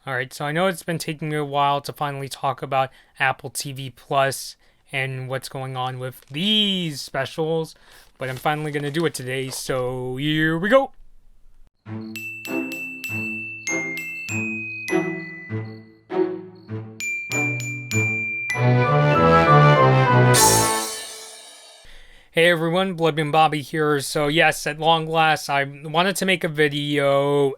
Alright, so I know it's been taking me a while to finally talk about Apple TV Plus and what's going on with these specials, but I'm finally going to do it today, so here we go! Hey everyone, Bloodman Bobby here. So yes, at long last, I wanted to make a video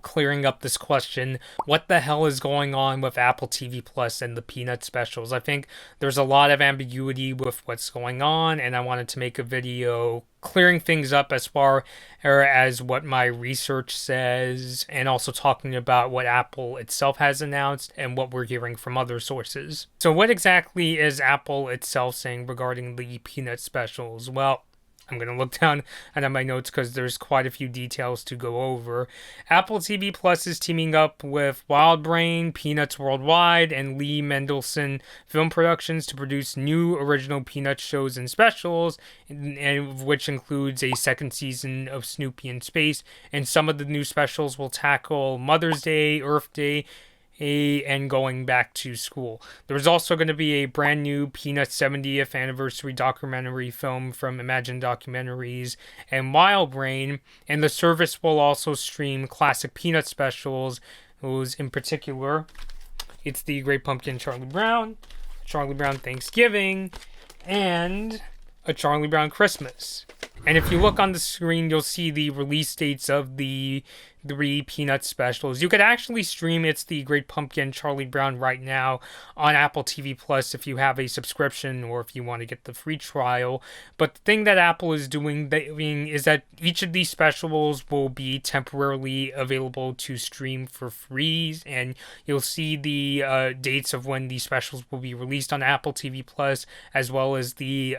clearing up this question. What the hell is going on with Apple TV Plus and the Peanut specials? I think there's a lot of ambiguity with what's going on, and I wanted to make a video clearing things up as far as what my research says, and also talking about what Apple itself has announced and what we're hearing from other sources. So what exactly is Apple itself saying regarding the Peanut specials? Well, I'm going to look down at my notes because there's quite a few details to go over. Apple TV Plus is teaming up with WildBrain, Peanuts Worldwide, and Lee Mendelsohn Film Productions to produce new original Peanuts shows and specials, which includes a second season of Snoopy in Space. And some of the new specials will tackle Mother's Day, Earth Day, and going back to school. There's also going to be a brand new Peanuts 70th anniversary documentary film from Imagine Documentaries and WildBrain, and the service will also stream classic Peanut specials. Those in particular, it's the Great Pumpkin Charlie Brown Thanksgiving, and a Charlie Brown Christmas. And if you look on the screen, you'll see the release dates of the three Peanut specials. You could actually stream It's the Great Pumpkin Charlie Brown right now on Apple TV Plus if you have a subscription or if you want to get the free trial. But the thing that Apple is doing is that each of these specials will be temporarily available to stream for free, and you'll see the dates of when these specials will be released on Apple TV Plus, as well as the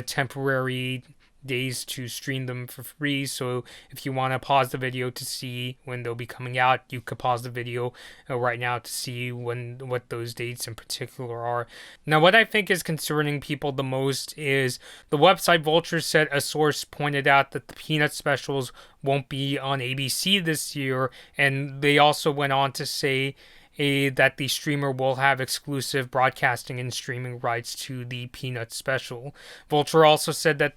temporary days to stream them for free. So if you want to pause the video to see when they'll be coming out, you could pause the video right now to see what those dates in particular are. Now, what I think is concerning people the most is the website Vulture said a source pointed out that the Peanut specials won't be on ABC this year, and they also went on to say that the streamer will have exclusive broadcasting and streaming rights to the Peanut special. Vulture also said that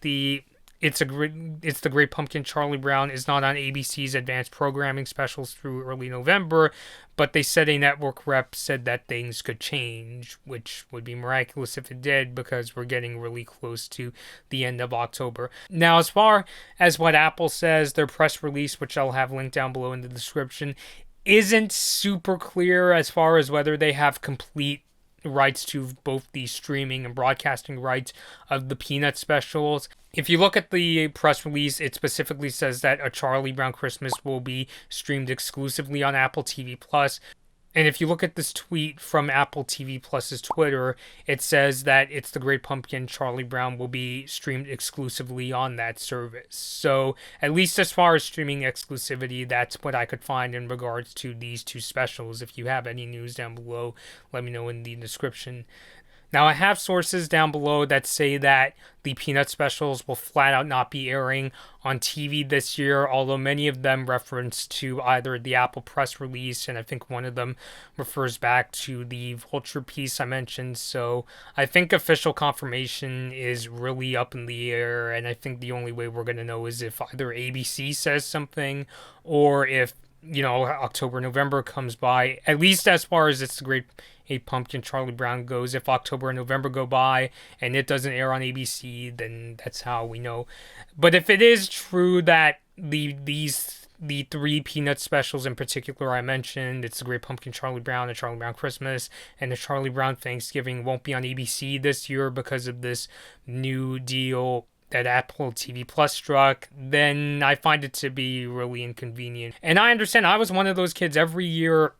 It's the Great Pumpkin Charlie Brown is not on ABC's advanced programming specials through early November, but they said a network rep said that things could change, which would be miraculous if it did, because we're getting really close to the end of October. Now, as far as what Apple says, their press release, which I'll have linked down below in the description, isn't super clear as far as whether they have complete rights to both the streaming and broadcasting rights of the Peanut specials. If you look at the press release, it specifically says that A Charlie Brown Christmas will be streamed exclusively on Apple TV Plus. And if you look at this tweet from Apple TV Plus's Twitter, it says that It's the Great Pumpkin Charlie Brown will be streamed exclusively on that service. So, at least as far as streaming exclusivity, that's what I could find in regards to these two specials. If you have any news down below, let me know in the description. Now, I have sources down below that say that the Peanut specials will flat out not be airing on TV this year, although many of them reference to either the Apple press release, and I think one of them refers back to the Vulture piece I mentioned. So I think official confirmation is really up in the air, and I think the only way we're going to know is if either ABC says something or if October, November comes by, at least as far as It's the Great Pumpkin Charlie Brown goes. If October and November go by and it doesn't air on ABC, then that's how we know. But if it is true that the three Peanut specials in particular I mentioned, It's the Great Pumpkin Charlie Brown, A Charlie Brown Christmas, and A Charlie Brown Thanksgiving won't be on ABC this year because of this new deal that Apple TV Plus struck, then I find it to be really inconvenient. And I understand, I was one of those kids. Every year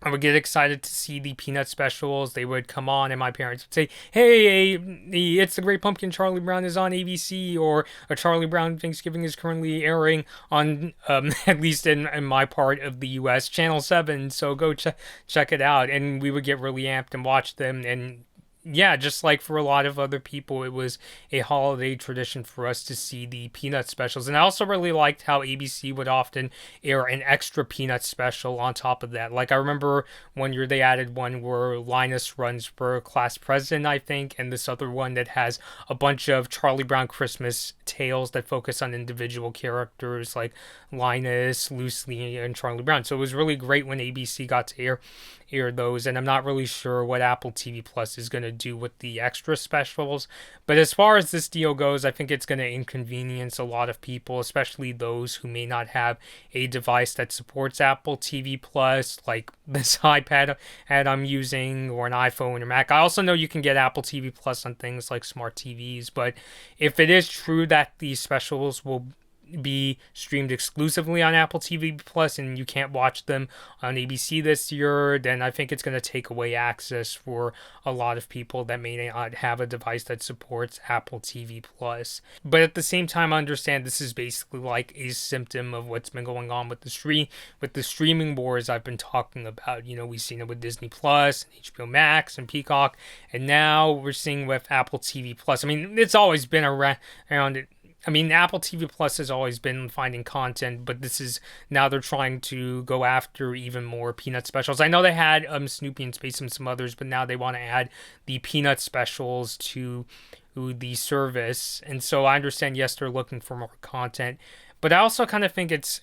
I would get excited to see the Peanut specials. They would come on and my parents would say, hey, It's the Great Pumpkin Charlie Brown is on ABC, or A Charlie Brown Thanksgiving is currently airing on, at least in my part of the US, Channel 7, so go check it out. And we would get really amped and watch them, and yeah, just like for a lot of other people, it was a holiday tradition for us to see the Peanut specials. And I also really liked how ABC would often air an extra Peanut special on top of that. Like, I remember one year they added one where Linus runs for class president, I think, and this other one that has a bunch of Charlie Brown Christmas tales that focus on individual characters like Linus, Lucy, and Charlie Brown. So it was really great when ABC got to air those, and I'm not really sure what Apple TV Plus is going to do with the extra specials. But as far as this deal goes, I think it's going to inconvenience a lot of people, especially those who may not have a device that supports Apple TV Plus, like this iPad I'm using, or an iPhone or Mac. I also know you can get Apple TV Plus on things like smart TVs, but if it is true that these specials will be streamed exclusively on Apple TV Plus and you can't watch them on ABC this year, then I think it's going to take away access for a lot of people that may not have a device that supports Apple TV Plus. But at the same time, I understand this is basically like a symptom of what's been going on with the streaming wars I've been talking about. You know, we've seen it with Disney Plus and HBO Max and Peacock, and now we're seeing with Apple TV Plus. I mean, it's always been around. I mean, Apple TV Plus has always been finding content, but this is now they're trying to go after even more Peanut specials. I know they had Snoopy and Space and some others, but now they want to add the Peanut specials to the service. And so I understand, yes, they're looking for more content, but I also kind of think it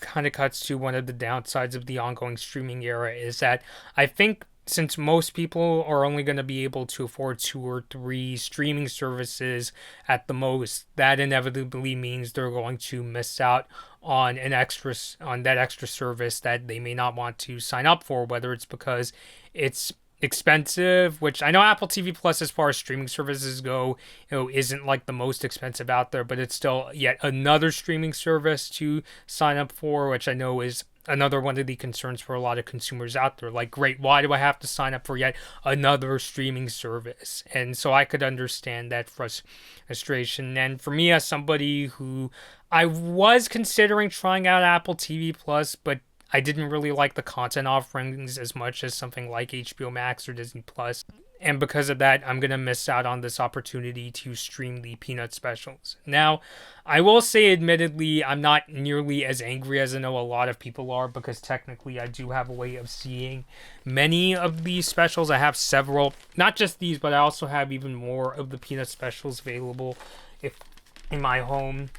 kind of cuts to one of the downsides of the ongoing streaming era is that I think since most people are only going to be able to afford 2 or 3 streaming services at the most, that inevitably means they're going to miss out on that extra service that they may not want to sign up for, whether it's because it's expensive, which I know Apple TV Plus, as far as streaming services go, isn't like the most expensive out there, but it's still yet another streaming service to sign up for, which I know is another one of the concerns for a lot of consumers out there. Like, great, why do I have to sign up for yet another streaming service? And so I could understand that frustration. And for me, as somebody who I was considering trying out Apple TV Plus, but I didn't really like the content offerings as much as something like HBO Max or Disney Plus. And because of that, I'm going to miss out on this opportunity to stream the Peanut specials. Now, I will say, admittedly, I'm not nearly as angry as I know a lot of people are, because technically I do have a way of seeing many of these specials. I have several, not just these, but I also have even more of the Peanut specials available in my home.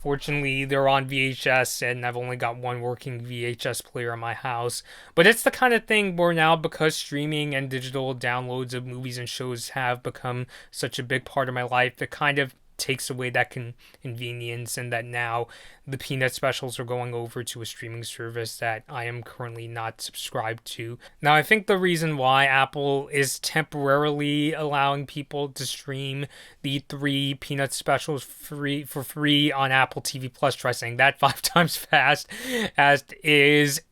Fortunately, they're on VHS, and I've only got one working VHS player in my house. But it's the kind of thing where now, because streaming and digital downloads of movies and shows have become such a big part of my life, it kind of takes away that convenience, and that now the Peanut specials are going over to a streaming service that I am currently not subscribed to. Now, I think the reason why Apple is temporarily allowing people to stream the 3 Peanut specials for free on Apple TV Plus, try saying that 5 times fast, as is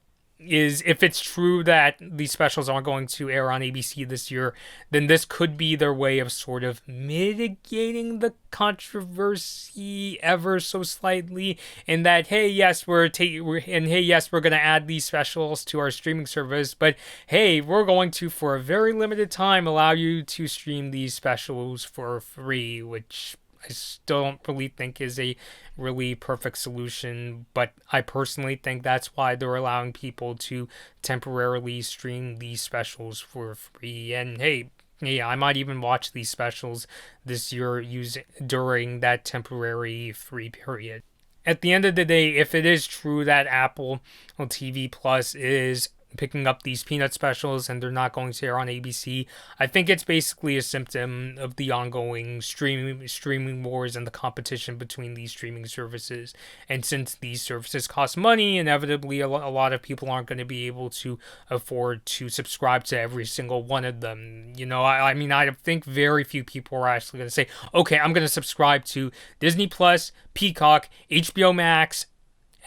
if it's true that these specials aren't going to air on ABC this year, then this could be their way of sort of mitigating the controversy ever so slightly, in that, hey, yes, we're going to add these specials to our streaming service, but hey, we're going to, for a very limited time, allow you to stream these specials for free, which I still don't really think is a really perfect solution, but I personally think that's why they're allowing people to temporarily stream these specials for free. And hey, I might even watch these specials this year during that temporary free period. At the end of the day, if it is true that Apple TV Plus is picking up these Peanut specials and they're not going to air on ABC, I think it's basically a symptom of the ongoing streaming wars and the competition between these streaming services. And since these services cost money, inevitably a lot of people aren't going to be able to afford to subscribe to every single one of them. You know, I mean, I think very few people are actually going to say, okay, I'm going to subscribe to Disney Plus, Peacock, HBO Max,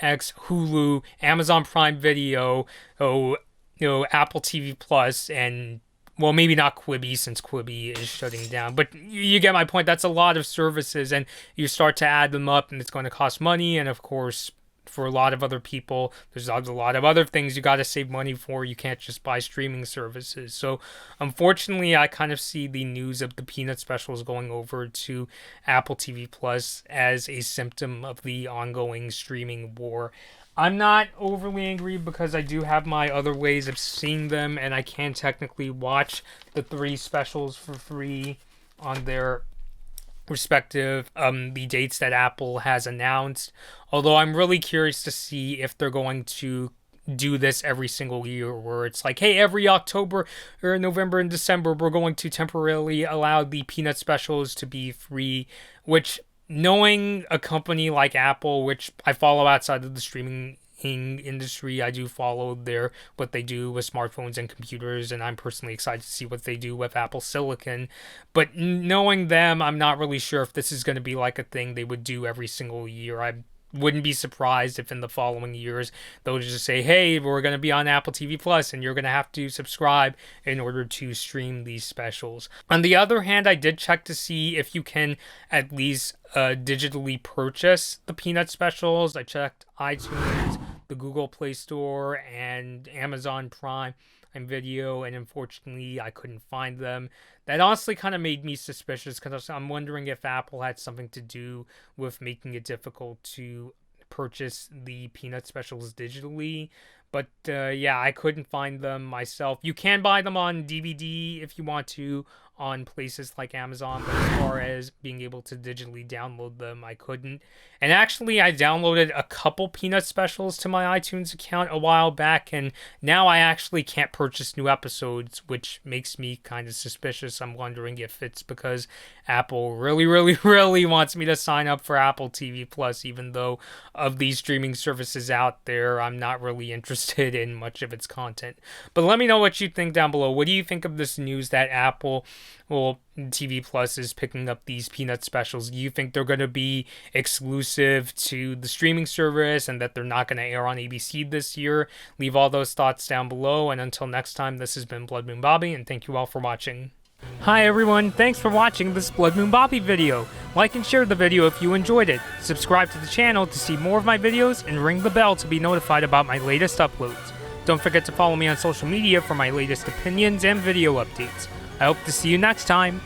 Hulu, Amazon Prime Video, Apple TV Plus, and, well, maybe not Quibi, since Quibi is shutting down. But you get my point. That's a lot of services, and you start to add them up, and it's going to cost money. And of course, for a lot of other people, there's a lot of other things you got to save money for. You can't just buy streaming services. So unfortunately, I kind of see the news of the Peanut specials going over to Apple TV Plus as a symptom of the ongoing streaming war. I'm not overly angry because I do have my other ways of seeing them, and I can technically watch the 3 specials for free on their respective the dates that Apple has announced. Although I'm really curious to see if they're going to do this every single year, where it's like, hey, every October or November and December we're going to temporarily allow the Peanut specials to be free, which, knowing a company like Apple, which I follow outside of the streaming industry, I do follow what they do with smartphones and computers, and I'm personally excited to see what they do with Apple Silicon. But knowing them, I'm not really sure if this is going to be like a thing they would do every single year. I wouldn't be surprised if in the following years they'll just say, hey, we're going to be on Apple TV Plus and you're going to have to subscribe in order to stream these specials. On the other hand, I did check to see if you can at least digitally purchase the Peanut specials. I checked iTunes, the Google Play Store, and Amazon Prime and Video, and unfortunately I couldn't find them. That honestly kind of made me suspicious, because I'm wondering if Apple had something to do with making it difficult to purchase the Peanut specials digitally. But yeah, I couldn't find them myself. You can buy them on DVD if you want to on places like Amazon, but as far as being able to digitally download them, I couldn't. And actually, I downloaded a couple Peanut specials to my iTunes account a while back, and now I actually can't purchase new episodes, which makes me kind of suspicious. I'm wondering if it's because Apple really, really, really wants me to sign up for Apple TV Plus, even though of these streaming services out there, I'm not really interested in much of its content. But let me know what you think down below. What do you think of this news that Apple, well, TV Plus is picking up these Peanut specials? Do you think they're going to be exclusive to the streaming service and that they're not going to air on ABC this year? Leave all those thoughts down below, and until next time, this has been Blood Moon Bobby, and thank you all for watching. Hi everyone, thanks for watching this Blood Moon Bobby video. Like and share the video if you enjoyed it. Subscribe to the channel to see more of my videos, and ring the bell to be notified about my latest uploads. Don't forget to follow me on social media for my latest opinions and video updates. I hope to see you next time.